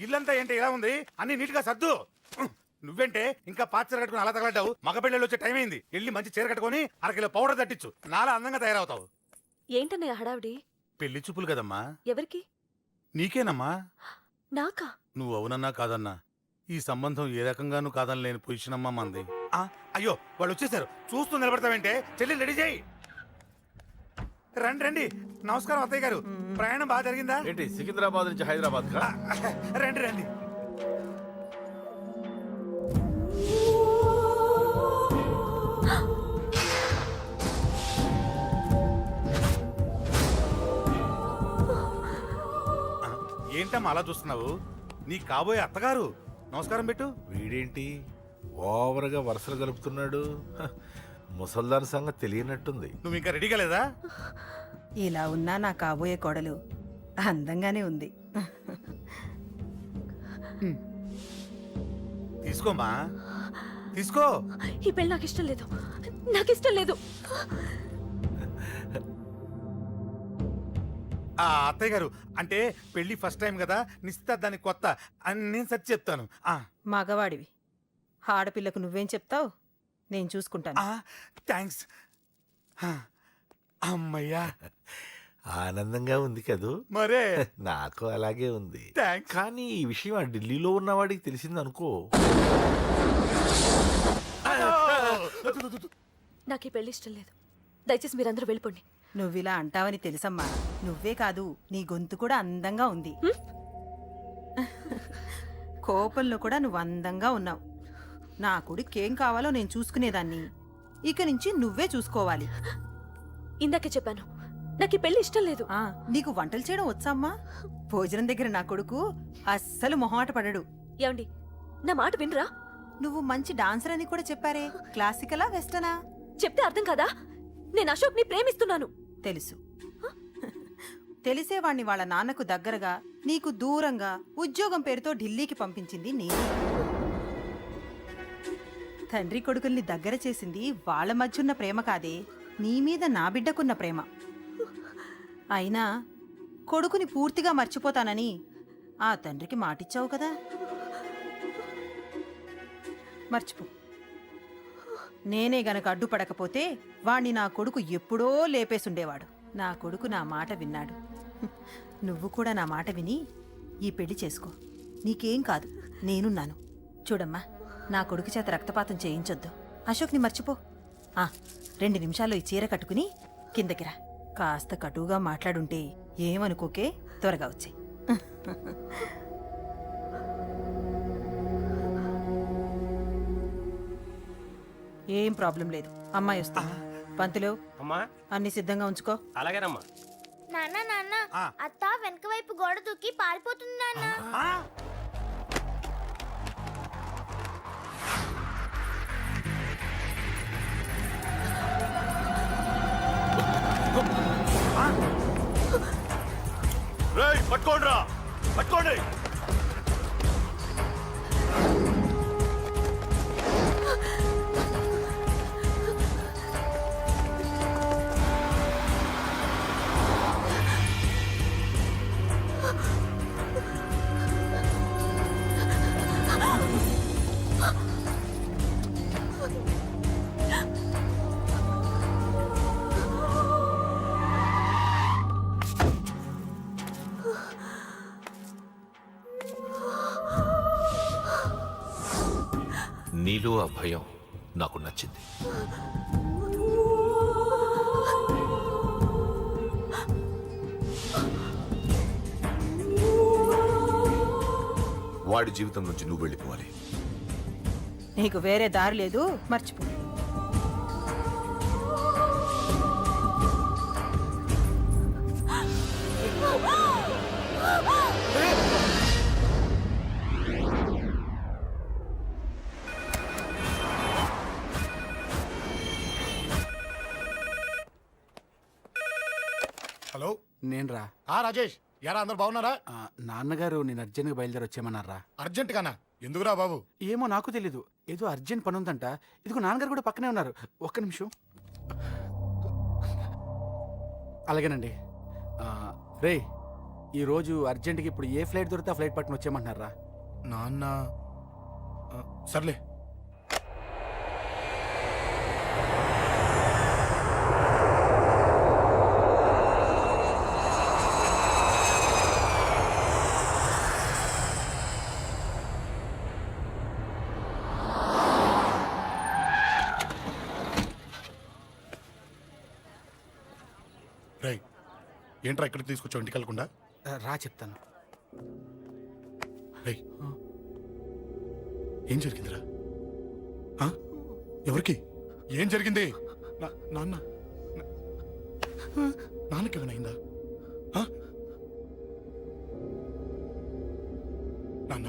ఇల్లంతా ఏంటి ఇలా ఉంది, అన్ని నీట్ గా సర్దు. నువ్వేంటే ఇంకా పాత చీర కట్టుకుని అలా తగలడ్డావు? మగ పెళ్ళిళ్ళు వచ్చే టైం అయింది. వెళ్ళి మంచి చీర కట్టుకుని అరకిలో పౌడర్ తట్టించు, నాలా అందంగా తయారవుతావు. ఏంటన్నయ్య హడావిడి? పెళ్లి చూపులు కదమ్మా. ఎవరికి? నీకేనమ్మా. నాకా? నువ్వు అవునన్నా కాదన్నా ఈ సంబంధం ఏ రకంగానూ కాదని లేని పొజిషన్ అమ్మా మంది. అయ్యో వాళ్ళు వచ్చేసారు, చూస్తూ నిలబడతావేంటే? చెల్లి రెడీ చేయి. రండి రండి. నమస్కారం అత్తయ్య గారు, ప్రయాణం బాగా జరిగిందా? ఏంటి సికింద్రాబాద్ నుంచి హైదరాబాద్ కా? రండి రండి. ఏంటమ్మా అలా చూస్తున్నావు? నీ కాబోయే అత్తగారు. నమస్కారం పెట్టు. వీడేంటి ఓవర్గా వరుసలు కలుపుతున్నాడు? ముసల్దాన్ సంగతి తెలియనట్టుంది. నువ్వు ఇంకా రెడీగా లేదా? ఇలా ఉన్నా నా కాబోయే కోడలు అందంగానే ఉంది. తీసుకోమ్మా, తీసుకో. ఈ పెళ్ళి నాకు ఇష్టం లేదు, నాకు ఇష్టం లేదు. అత్తయ్య గారు, అంటే పెళ్లి ఫస్ట్ టైం కదా, నిశ్చితార్థానికి కొత్త అని నేను సరి చెప్తాను. మగవాడివి, ఆడపిల్లకు నువ్వేం చెప్తావు? నేను చూసుకుంటాను. థ్యాంక్స్. అమ్మయ్యా, ఆనందంగా ఉంది కదూ? మరే నాకు అలాగే ఉంది. థ్యాంక్స్. కానీ ఈ విషయం ఆ ఢిల్లీలో ఉన్నవాడికి తెలిసింది అనుకో. నాకు ఈ పెళ్లి ఇష్టం లేదు, దయచేసి మీరందరూ వెళ్ళిపోండి. నువ్విలా అంటావని తెలుసమ్మా. నువ్వే కాదు, నీ గొంతు కూడా అందంగా ఉంది. కోపంలో కూడా నువ్వు అందంగా ఉన్నావు. నా కొడుకేం కావాలో నేను చూసుకునేదాన్ని, ఇక నుంచి నువ్వే చూసుకోవాలి. ఇందాకే చెప్పాను, నాకు ఈ పెళ్లి ఇష్టం లేదు. నీకు వంటలు చేయడం వచ్చామ్మా? భోజనం దగ్గర నా కొడుకు అస్సలు మొహమాట పడడు. ఏమండి, నా మాట వినరా? నువ్వు మంచి డాన్సర్ అని కూడా చెప్పారే. క్లాసికలా వెస్టర్నా? చెప్తే అర్థం కాదా? నేను అశోక్ ని ప్రేమిస్తున్నాను. తెలుసు. తెలిసేవాణ్ణి వాళ్ళ నాన్నకు దగ్గరగా, నీకు దూరంగా ఉద్యోగం పేరుతో ఢిల్లీకి పంపించింది నేనే. తండ్రి కొడుకుల్ని దగ్గర చేసింది వాళ్ళ మధ్యున్న ప్రేమ కాదే, నీ మీద నా బిడ్డకున్న ప్రేమ. అయినా కొడుకుని పూర్తిగా మర్చిపోతానని ఆ తండ్రికి మాటిచ్చావు కదా, మర్చిపో. నేనే గనక అడ్డుపడకపోతే వాణ్ణి నా కొడుకు ఎప్పుడో లేపేసుండేవాడు. నా కొడుకు నా మాట విన్నాడు. నువ్వు కూడా నా మాట విని ఈ పెళ్లి చేసుకో. నీకేం కాదు, నేనున్నాను. చూడమ్మా, నా కొడుకు చేత రక్తపాతం చేయించొద్దు. అశోక్ని మర్చిపో. 2 నిమిషాల్లో ఈ చీర కట్టుకుని కిందకి రా. కాస్త కటువుగా మాట్లాడుంటే ఏమనుకోకే, త్వరగా వచ్చే. ఏం ప్రాబ్లం లేదు, అమ్మాయి వస్తా. పంతులు, అన్ని సిద్ధంగా ఉంచుకో. అలాగేనమ్మా. నాన్న నాన్న, అత్త వెనక వైపు గోడ దూకి పారిపోతుంది నాన్న. పట్టుకోండి రా, పట్టుకోండి. నీలో ఆ భయం నాకు నచ్చింది. వాడి జీవితం నుంచి నువ్వు వెళ్ళిపోవాలి. నీకు వేరే దారి లేదు, మర్చిపో. హలో, నేను రా. రాజేష్, యారా అందరు బాగున్నారా? నాన్నగారు నేను అర్జెంట్గా బయలుదేరి వచ్చేయమన్నారా. అర్జెంట్ గానా? ఎందుకురా బాబు? ఏమో నాకు తెలీదు, ఏదో అర్జెంట్ పని ఉందంట. ఇదిగో నాన్నగారు కూడా పక్కనే ఉన్నారు. ఒక్క నిమిషం. అలాగేనండి. రే, ఈ రోజు అర్జెంట్కి ఇప్పుడు ఏ ఫ్లైట్ దొరికితే ఆ ఫ్లైట్ పట్టుకుని వచ్చేయమంటున్నారా? నాన్న సర్లే. రై ఏంట్రా ఇక్కడికి తీసుకొచ్చావు ఇంటికి వెళ్ళకుండా? రా చెప్తాను. రై ఏం జరిగిందిరా? ఆ? ఎవరికి ఏం జరిగింది? నాన్న నాన్నకేమైనా అయిందా? ఆ? నాన్న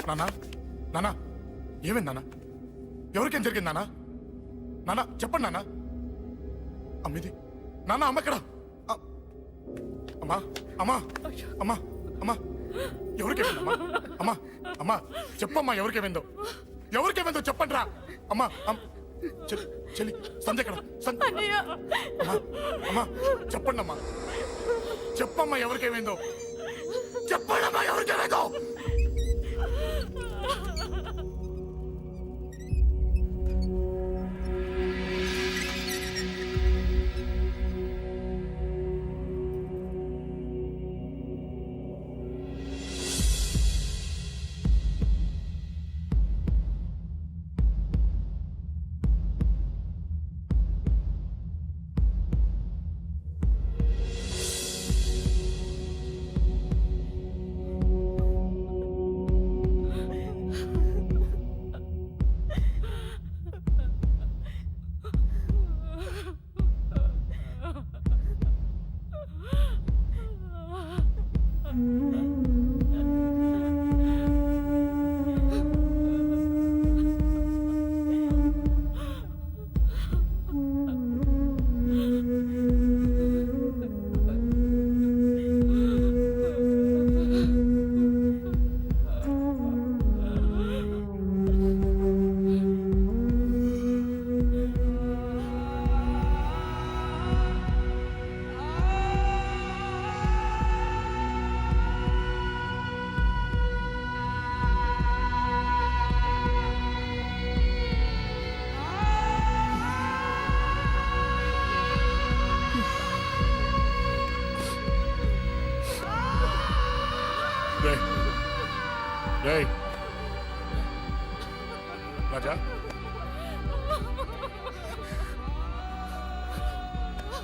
నాన్న నాన్న ఏమైంది నాన్న? ఎవరికేం జరిగింది నాన్న? నాన్న చెప్పండి నాన్న. అమ్మిది నాన్న అమ్మ ఎక్కడ? అమ్మా అమ్మా అమ్మా అమ్మా ఎవరికేమైందమ్మా? అమ్మా అమ్మా చెప్పమ్మా ఎవరికేమైందో? ఎవరికేమైందో చెప్పండి రా. అమ్మా చెల్లి సంధ్య ఎక్కడ? అమ్మా అమ్మా చెప్పండి అమ్మా. చెప్పమ్మా ఎవరికేమైందో? చెప్పండి అమ్మా ఎవరికేమైందో? రేయ్ రాజా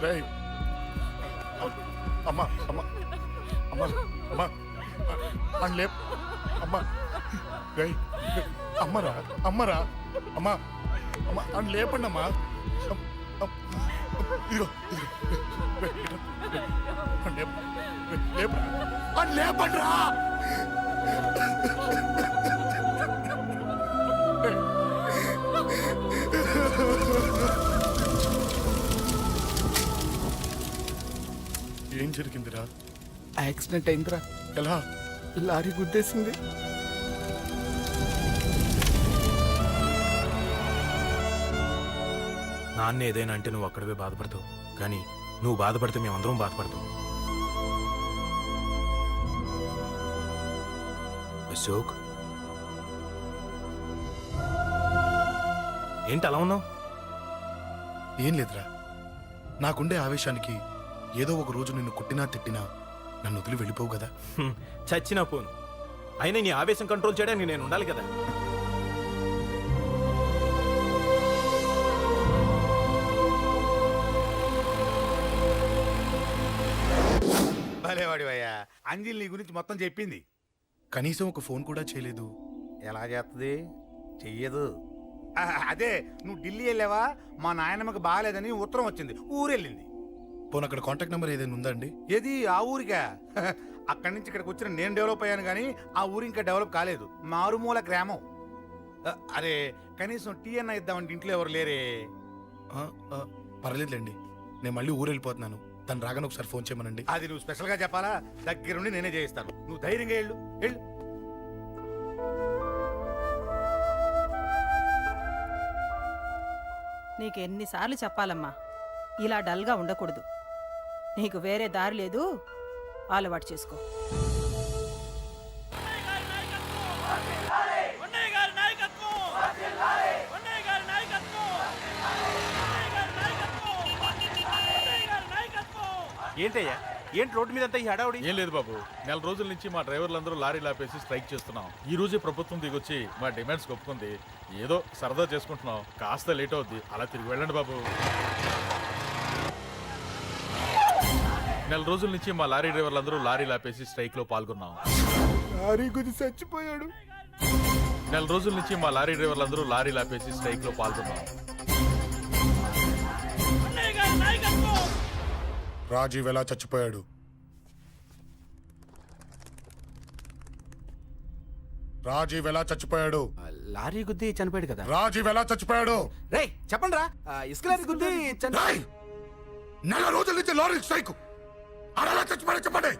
రేయ్ అమ్మా అమ్మా అమ్మా అమ్మా అని లేప్ అమ్మా రేయ్ అమ్మరా అమ్మరా అమ్మా అమ్మా అని లేపండి అమ్మా. ఇదిగో ఇదిగో లేపరా అని లేపండి రా. ఏం జరిగిందిరా? యాక్సిడెంట్ అయిందిరా. ఎలా? లారీ గుద్దేసింది. నాన్న ఏదైనా అంటే నువ్వు అక్కడవే బాధపడతావు, కానీ నువ్వు బాధపడితే మేమందరం బాధపడతాం. అశోక్ ఏంటి అలా ఉన్నావు? ఏం లేదురా, నాకుండే ఆవేశానికి ఏదో ఒక రోజు నిన్ను కొట్టినా తిట్టినా నన్ను వదిలి వెళ్ళిపోవు కదా. చచ్చినా పోను, అయినా నీ ఆవేశం కంట్రోల్ చేయడానికి నేను ఉండాలి కదా. భలేవాడివయ్యా, అంజలి నీ గురించి మొత్తం చెప్పింది. కనీసం ఒక ఫోన్ కూడా చేయలేదు. ఎలా చేస్తుంది? చెయ్యదు. అదే నువ్వు ఢిల్లీ వెళ్ళావా, మా నాయనమ్మకి బాగాలేదని ఉత్తరం వచ్చింది, ఊరెళ్ళింది. పోనీ అక్కడ కాంటాక్ట్ నెంబర్ ఏదైనా ఉందా అండి? ఏది ఆ ఊరికా? అక్కడి నుంచి ఇక్కడికి వచ్చిన నేను డెవలప్ అయ్యాను కానీ ఆ ఊరు ఇంకా డెవలప్ కాలేదు, మారుమూల గ్రామం. అరే కనీసం టీ అన్న ఇద్దామంటే ఇంట్లో ఎవరు లేరే. పర్లేదులేండి, నేను మళ్ళీ ఊరు వెళ్ళిపోతున్నాను. తను రాగానే ఒకసారి ఫోన్ చేయమనండి. అది నువ్వు స్పెషల్గా చెప్పాలా? దగ్గరుండి నేనే చేయిస్తాను, నువ్వు ధైర్యంగా వెళ్ళు వెళ్ళు. నీకెన్నిసార్లు చెప్పాలమ్మా, ఇలా డల్గా ఉండకూడదు. నీకు వేరే దారి లేదు, అలవాటు చేసుకో. ఏంటయ్యా ఏంటి రోడ్డు మీద అంతా ఈ హడావుడి? ఏం లేదు బాబు, నెల రోజుల నుంచి మా డ్రైవర్లందరూ లారీలు ఆపేసి స్ట్రైక్ చేస్తున్నాం. ఈ రోజే ప్రభుత్వం దిగొచ్చి మా డిమాండ్స్ ఒప్పుకుంది. ఏదో సరదా చేసుకుంటున్నాం, కాస్త లేట్ అవుద్ది, అలా తిరిగి వెళ్ళండి బాబు. నెల రోజుల నుంచి మా లారీ డ్రైవర్లందరూ లారీలు ఆపేసి స్ట్రైక్ లో పాల్గొన్నాం. లారీ గుద్ది చచ్చిపోయాడు. నెల రోజుల నుంచి మా లారీ డ్రైవర్లందరూ లారీలు ఆపేసి స్ట్రైక్ లో పాల్గొన్నాం. రాజీవ్ ఎలా చచ్చిపోయాడు? రాజీవ్ ఎలా చచ్చిపోయాడు? లారీ గుద్ది చనిపోయాడు కదా. రాజీవ్ ఎలా చచ్చిపోయాడు? రేయ్ చెప్పండి రా, ఇసుక లారీ గుద్ది రేయ్! నెల రోజుల నుంచి లారీ స్ట్రైక్, అలా చచ్చిపోయాడు చెప్పండి.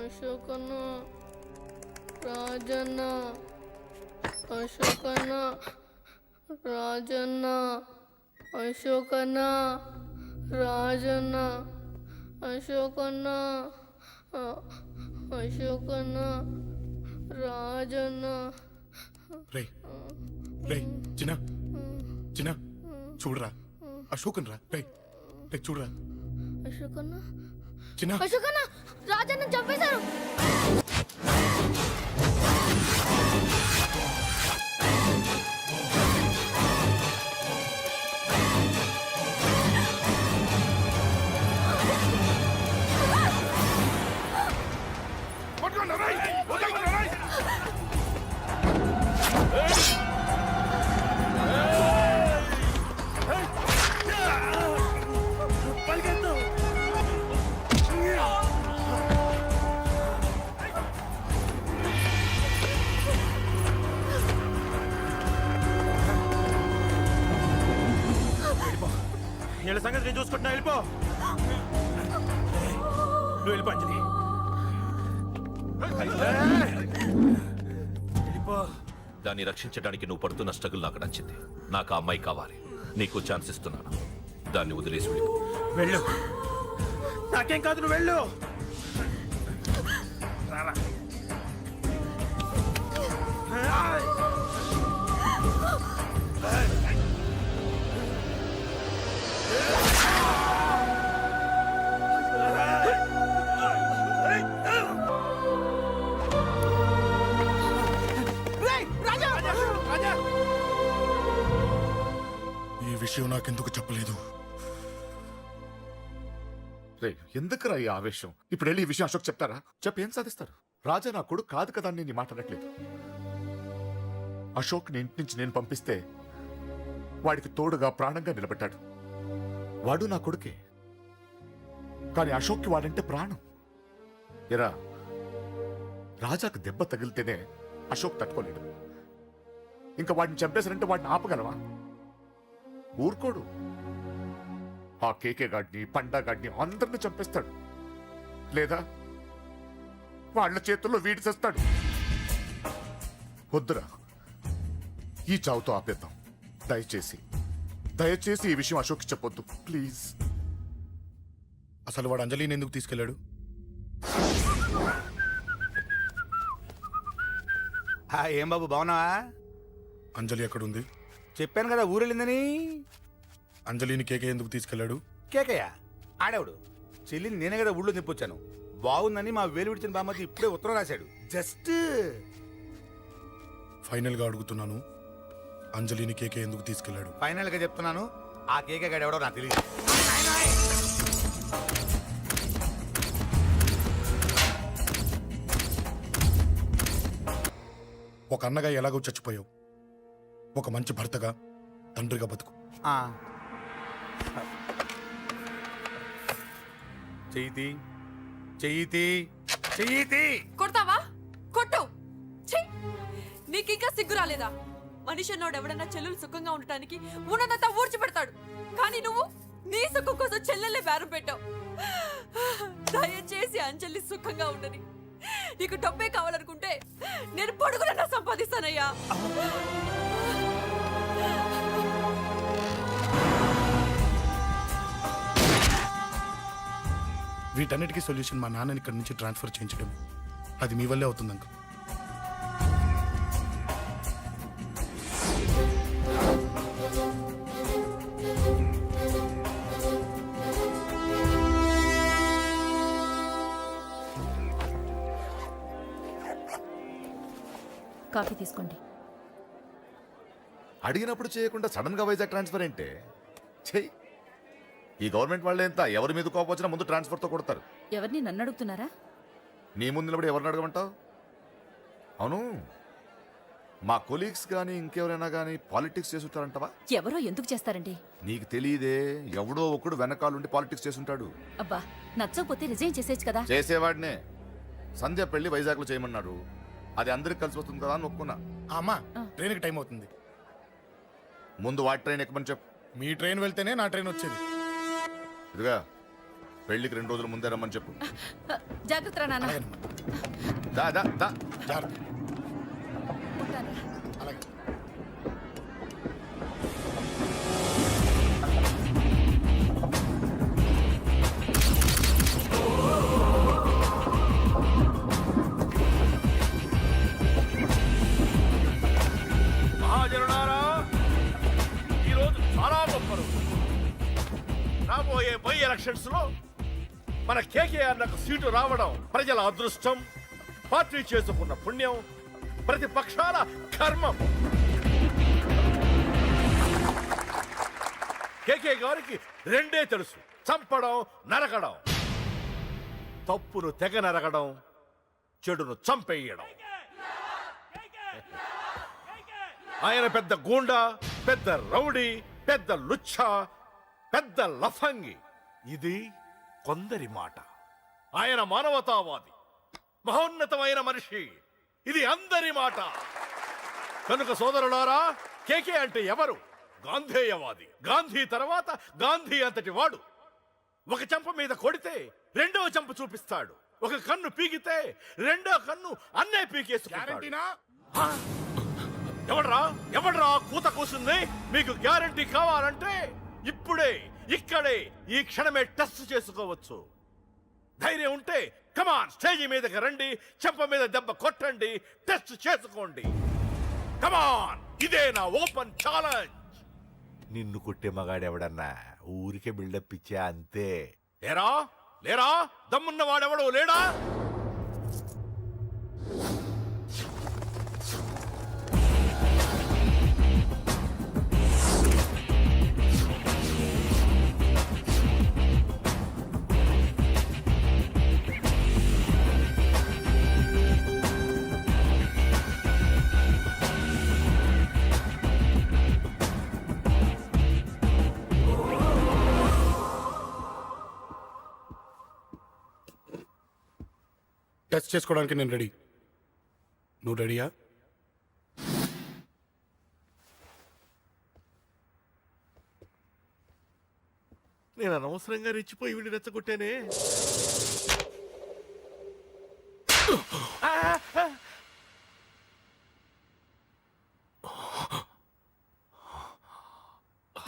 అశోకన్న, రాజన్న, అశోకన్న, రాజన్న, అశోకన్న, రాజన్న, అశోకన్న, అశోకన్న, రాజన్న. రేయ్ రేయ్ చిన్న చిన్న చూడరా, అశోకన్ రా. రేయ్ రేయ్ చూడరా అశోకన్న, చిన్న. అశోకన్న రాజన్న చంపేశారు. వీళ్ళ సంగతి నేను చూసుకుంటున్నా, వెళ్ళిపో. నువ్వు వెళ్ళిపో అంజలి. వెళ్ళిపో. దాన్ని రక్షించడానికి నువ్వు పడుతున్న స్ట్రగుల్ నాకు నచ్చింది. నాకు ఆ అమ్మాయి కావాలి. నీకు ఛాన్స్ ఇస్తున్నాను. దాన్ని వదిలేసి వెళ్ళిపో. వెళ్ళు. నాకేం కాదు, నువ్వు వెళ్ళు. రారా. ఈ విషయం నాకెందుకు చెప్పలేదు? రే ఎందుకురా ఈ ఆవేశం? ఇప్పుడు వెళ్ళి ఈ విషయం అశోక్ చెప్తారా? చెప్పి ఏం సాధిస్తారు? రాజా నా కొడుకు కాదు కదా అని నేను మాట్లాడట్లేదు. అశోక్ ని ఇంటి నుంచి నేను పంపిస్తే వాడికి తోడుగా ప్రాణంగా నిలబెట్టాడు. వాడు నా కొడుకే, కానీ అశోక్కి వాడంటే ప్రాణం. ఎరా, రాజాకు దెబ్బ తగిలితేనే అశోక్ తట్టుకోలేడు. ఇంకా వాడిని చంపేశారంటే వాడిని ఆపగలవా? ఊరుకోడు. ఆ కేకే గాడిని, పండా గాడిని అందరిని చంపేస్తాడు. లేదా వాళ్ళ చేతుల్లో వీడి చేస్తాడు. వద్దురా, ఈ చావుతో ఆపేద్దాం. దయచేసి దయచేసి ఈ విషయం అశోక్ చెప్పొద్దు ప్లీజ్. అసలు వాడు అంజలిని ఎందుకు తీసుకెళ్ళాడు? ఏం బాబు బాగున్నావా? అంజలి ఎక్కడుంది? చెప్పాను కదా ఊరెళ్ళిందని. అంజలిని కేకే ఎందుకు తీసుకెళ్ళాడు? కేకయ్య ఆడేవుడు. చెల్లిని నేనే కదా ఊళ్ళో నిప్పొచ్చాను. బాగుందని మా వేలు విడిచిన బామ్మకి ఇప్పుడే ఉత్తరం రాశాడు. జస్ట్ ఫైనల్ గా అడుగుతున్నాను, అంజలిని కేకే ఎందుకు తీసుకెళ్ళాడు? ఫైనల్ గా చెప్తున్నాను, ఆ కేక గాడు ఎవడో నాకు తెలియదు. ఒక అన్నగా ఎలాగో చచ్చిపోయావు, ఒక మంచి భర్తగా, తండ్రిగా బతుకు. చెయ్యితి చెయ్యితి చెయ్యితి. కొడతావా? కొట్టు. నీకింకా సిగ్గు రాలేదా? మనిషి అన్నోడు ఎవడన్నా చెల్లెలు సుఖంగా ఉండటానికి ఉన్నదంతా ఊడ్చి పెడతాడు. కానీ నువ్వు నీ సుఖం కోసం చెల్లెల్లే బేరం పెట్టావు. దయచేసి అంజలి సుఖంగా ఉండని. నీకు డబ్బే కావాలనుకుంటే నేను పొడుగునన్నా సంపాదిస్తానయ్యా. వీటన్నిటికీ సొల్యూషన్ మా నాన్నని ఇక్కడి నుంచి ట్రాన్స్ఫర్ చేయించడం. అది మీ వల్లే అవుతుంది అంకుల్. కాఫీ తీసుకోండి. అడిగినప్పుడు చేయకుండా సడన్ గా వైజాగ్ ట్రాన్స్ఫర్ ఏంటే? చెయ్యి. ఈ గవర్నమెంట్ వాళ్ళే ఎంత ఎవరి మీద కోపం వచ్చినా ముందు ట్రాన్స్ఫర్తో కొడతారు. ఎవరిని నన్ను అడుగుతున్నారా? నీ ముందు నిలబడి ఎవరిని అడగమంటావు? అవును, మా కొలీగ్స్ కానీ ఇంకెవరైనా కానీ పాలిటిక్స్ చేస్తుంటారంటవా? ఎవరో ఎందుకు చేస్తారండి? నీకు తెలియదే, ఎవడో ఒకడు వెనకాలండి పాలిటిక్స్ చేస్తుంటాడు. అబ్బా, నచ్చకపోతే రిజైన్ చేసేయచ్చు కదా. చేసేవాడినే. సంధ్య పెళ్లి వైజాగ్లో చేయమన్నాడు. అది అందరికి కలిసి వస్తుంది కదా అని ఒప్పుకున్నా. అమ్మా, ట్రైన్కి టైం అవుతుంది. ముందు వాటి ట్రైన్ ఎక్కమని చెప్పు. మీ ట్రైన్ వెళ్తేనే నా ట్రైన్ వచ్చేది. ఇదిగా పెళ్లికి 2 రోజుల ముందే రమ్మని చెప్పు. జాగ్రత్త నాన్న. దా దా దా. జాగ్రత్త. అలాగే. మహాజనులారా, ఈరోజు చాలా గొప్ప రోజు. రాబోయే బై ఎలక్షన్స్ లో మన కేకేఆర్ నాకు సీటు రావడం ప్రజల అదృష్టం, పార్టీ చేసుకున్న పుణ్యం, ప్రతిపక్షాల కర్మం. కేకే గారికి రెండే తెలుసు: చంపడం, నరకడం. తప్పును తెగ నరకడం, చెడును చంపేయడం. ఆయన పెద్ద గూండా, పెద్ద రౌడీ, పెద్ద లుచ్చ, పెద్ద లఫంగి. ఇది కొందరి మాట. ఆయన మానవతావాది, మహోన్నతమైన మనిషి. ఇది అందరి మాట. కనుక సోదరులారా, కేకే అంటే ఎవరు? గాంధేయవాది. గాంధీ తర్వాత గాంధీ అంతటి వాడు. ఒక చెంప మీద కొడితే రెండవ చెంప చూపిస్తాడు. ఒక కన్ను పీకితే రెండో కన్ను అన్నే పీకేసుకుంటాడు. ఎవడ్రా కూత కూసింది? మీకు గ్యారంటీ కావాలంటే ఇప్పుడే, ఇక్కడే, ఈ క్షణమే టెస్ట్ చేసుకోవచ్చు. ధైర్యం ఉంటే కమాన్, స్టేజీ మీదకి రండి, చెంప మీద దెబ్బ కొట్టండి, టెస్ట్ చేసుకోండి. కమాన్, ఇదే నా ఓపెన్ ఛాలెంజ్. నిన్ను కొట్టే మగాడెవడన్నా ఊరికే బిల్డప్ ఇచ్చా అంతే. లేరా దమ్మున్న వాడెవడో లేడా? టెస్ట్ చేసుకోవడానికి నేను రెడీ. నువ్వు రెడీయా? నేను అనవసరంగా రెచ్చిపోయి వీడిని రెచ్చగొట్టానే.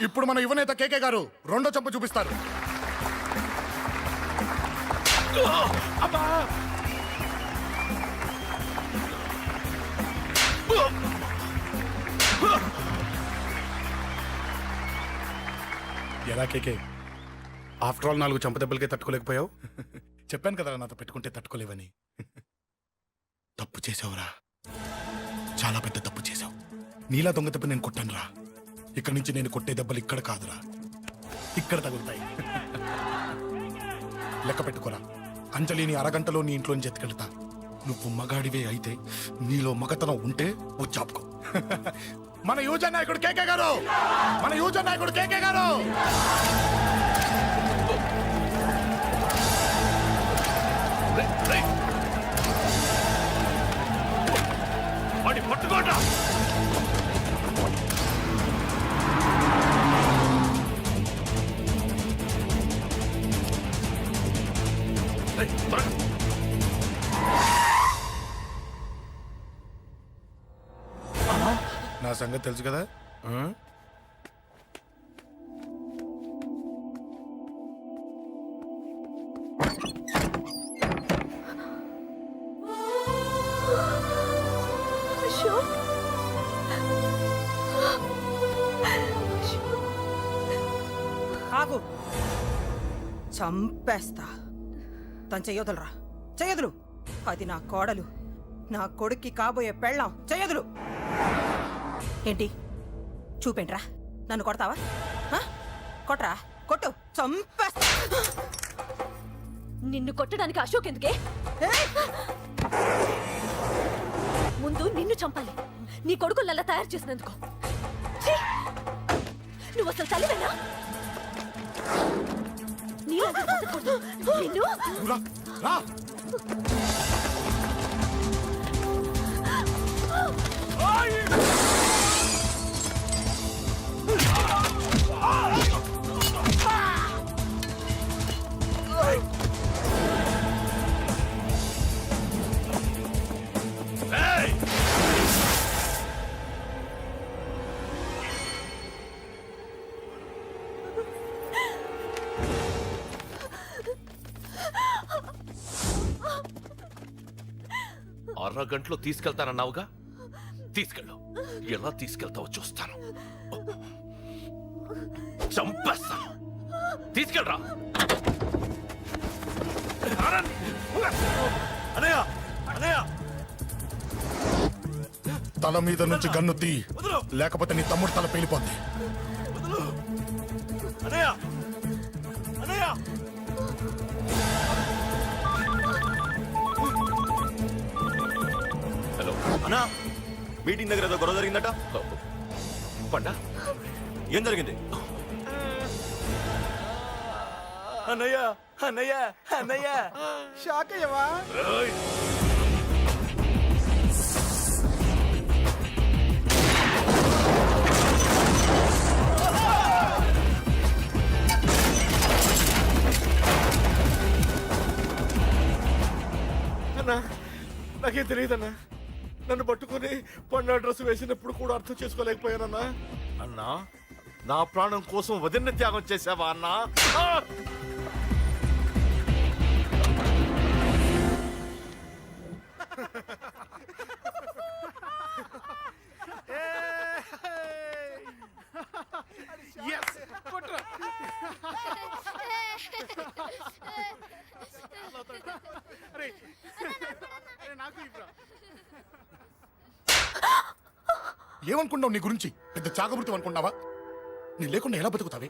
ఇప్పుడు మన యువనేత కేకే గారు రెండో చెంప చూపిస్తారు. ఎలా కేకే, ఆఫ్టర్ ఆల్ 4 చెంప దెబ్బలకే తట్టుకోలేకపోయావు? చెప్పాను కదా నాతో పెట్టుకుంటే తట్టుకోలేవని. తప్పు చేసావురా, చాలా పెద్ద తప్పు చేసావు. నీలా దొంగ దెబ్బ నేను కొట్టాను రా. ఇక్కడి నుంచి నేను కొట్టే దెబ్బలు ఇక్కడ కాదురా, ఇక్కడ తగులుతాయి. లెక్క పెట్టుకోరా, అంజలిని అరగంటలో నీ ఇంట్లోంచి ఎత్తుకెళ్తా. నువ్వు మగాడివే అయితే, నీలో మగతనం ఉంటే ఓ చాపుకో. మన యువజన నాయకుడు కేకే గారు, మన యువజన నాయకుడు కేకే గారు. పట్టుకోండి. నా సంగతి తెలుసు కదా. ఆగు చంపేస్తా తను చెయ్యొదలరా చెయ్యదులు అది నా కోడలు నా కొడుక్కి కాబోయే పెళ్ళాం చెయ్యదులు ఏంటి చూపేంట్రా నన్ను కొడతావా హ? కొట్రా కొట్టు చంపేస్తా నిన్ను కొట్టడానికి అశోక్ ఎందుకే ముందు నిన్ను చంపాలి నీ కొడుకులల్లా తయారు చేసినందుకు ఛీ! నువ్వు అసలు తల్లివేనా నీలాంటి బతకూడదు. నిన్ను రా, రా. అరగంటలో తీసుకెళ్తానన్నావుగా తీసుకెళ్ళు ఎలా తీసుకెళ్తావో చూస్తాను చంపేస్తాను తీసుకెళ్ళరా అనయ్య అనయ్య తల మీద నుంచి గన్ను తీ లేకపోతే నీ తమ్ముడు తల పేలిపోద్ది అనయ్య అనయ్య హలో అన్నా మీటింగ్ దగ్గర ఏదో గొడవ జరిగిందట పండా ఏం జరిగింది అన్నయ్య అన్నయ్య అన్నయ్య షాక్ అయ్యవా అన్నా నాకేం తెలియదన్నా నన్ను పట్టుకుని పండు డ్రెస్ వేసినప్పుడు కూడా అర్థం చేసుకోలేకపోయానన్నా అన్నా నా ప్రాణం కోసం వదిన త్యాగం చేసావా అన్నా ఆ! ఏమనుకున్నావు నీ గురించి పెద్ద చాగమృతం అనుకున్నావా నీ లేకుండా ఎలా బతుకుతావే